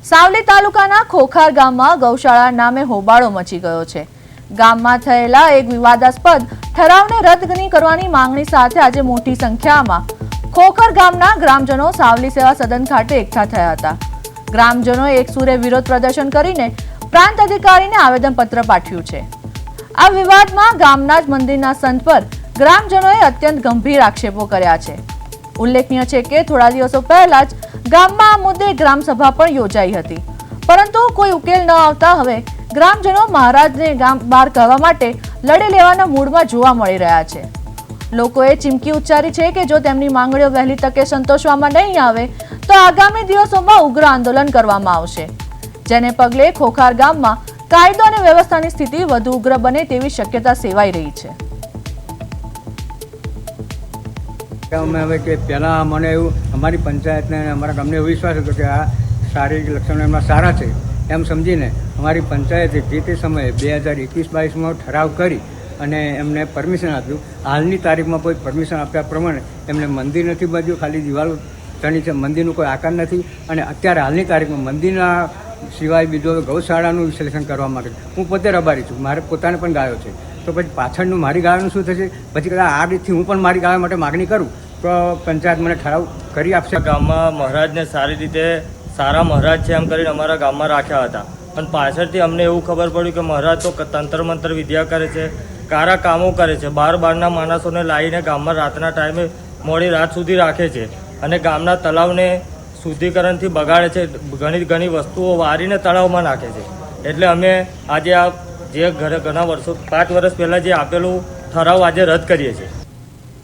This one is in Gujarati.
સાવલી તાલુકાના ખોખાર ગામમાં ગૌશાળા નામે હોબાળો મચી ગયો છે। ગામમાં થયેલા એક વિવાદાસ્પદ ઠરાવને રદ કરવાની માંગણી સાથે આજે મોટી સંખ્યામાં ખોખર ગામના ગ્રામજનો સાવલી સેવા સદન ખાતે એકઠા થયા હતા। ગ્રામજનોએ એકસૂરે વિરોધ પ્રદર્શન કરીને પ્રાંત અધિકારીને આવેદનપત્ર પાઠવ્યું છે। આ વિવાદમાં ગામના જ મંદિરના સંત પર ગ્રામજનોએ અત્યંત ગંભીર આક્ષેપો કર્યા છે। ઉલ્લેખનીય છે કે થોડા દિવસો પહેલા જ ગામમાં આ મુદ્દે ગ્રામસભા પણ યોજાઈ હતી, પરંતુ કોઈ ઉકેલ ન આવતા હવે ગ્રામજનો મહારાજને ગામ બહાર કાઢવા માટે લડી લેવાના મૂડમાં જોવા મળી રહ્યા છે। લોકોએ ચીમકી ઉચ્ચારી છે કે જો તેમની માંગણીઓ વહેલી તકે સંતોષવામાં નહીં આવે તો આગામી દિવસોમાં ઉગ્ર આંદોલન કરવામાં આવશે, જેને પગલે ખોખાર ગામમાં કાયદો અને વ્યવસ્થાની સ્થિતિ વધુ ઉગ્ર બને તેવી શક્યતા સેવાઈ રહી છે। અમે હવે કે પહેલાં મને એવું અમારી પંચાયતને અમારા ગામને એવો વિશ્વાસ હતો કે આ શારીરિક લક્ષણો એમના સારા છે એમ સમજીને અમારી પંચાયતે જે તે સમયે 2021-22માં ઠરાવ કરી અને એમને પરમિશન આપ્યું। હાલની તારીખમાં કોઈ પરમિશન આપ્યા પ્રમાણે એમને મંદિર નથી બાંધ્યું, ખાલી દિવાલો ચણી છે, મંદિરનું કોઈ આકાર નથી। અને અત્યારે હાલની તારીખમાં મંદિરના સિવાય બીજો ગૌશાળાનું વિશ્લેષણ કરવા માંગે છે। હું પોતે રબારી છું, મારે પોતાને પણ ગાયો છે, તો પછી પાછળનું મારી ગાયોનું શું થશે? પછી કદાચ આ રીતથી હું પણ મારી ગાયો માટે માગણી કરું તો પંચાયત મને ઠરાવ કરી આપશે। ગામમાં મહારાજને સારી રીતે સારા મહારાજ છે એમ કરીને અમારા ગામમાં રાખ્યા હતા, પણ પાછળથી અમને એવું ખબર પડ્યું કે મહારાજ તો તંત્ર મંત્ર વિદ્યા કરે છે, કારા કામો કરે છે, બહારના માણસોને લાવીને ગામમાં રાતના ટાઈમે મોડી રાત સુધી રાખે છે અને ગામના તળાવને શુદ્ધિકરણથી બગાડે છે, ઘણી વસ્તુઓ વારીને તળાવમાં નાખે છે। એટલે અમે આજે આ જે ઘણા વર્ષો 5 વર્ષ પહેલાં જે આપેલું ઠરાવ આજે રદ કરીએ છીએ।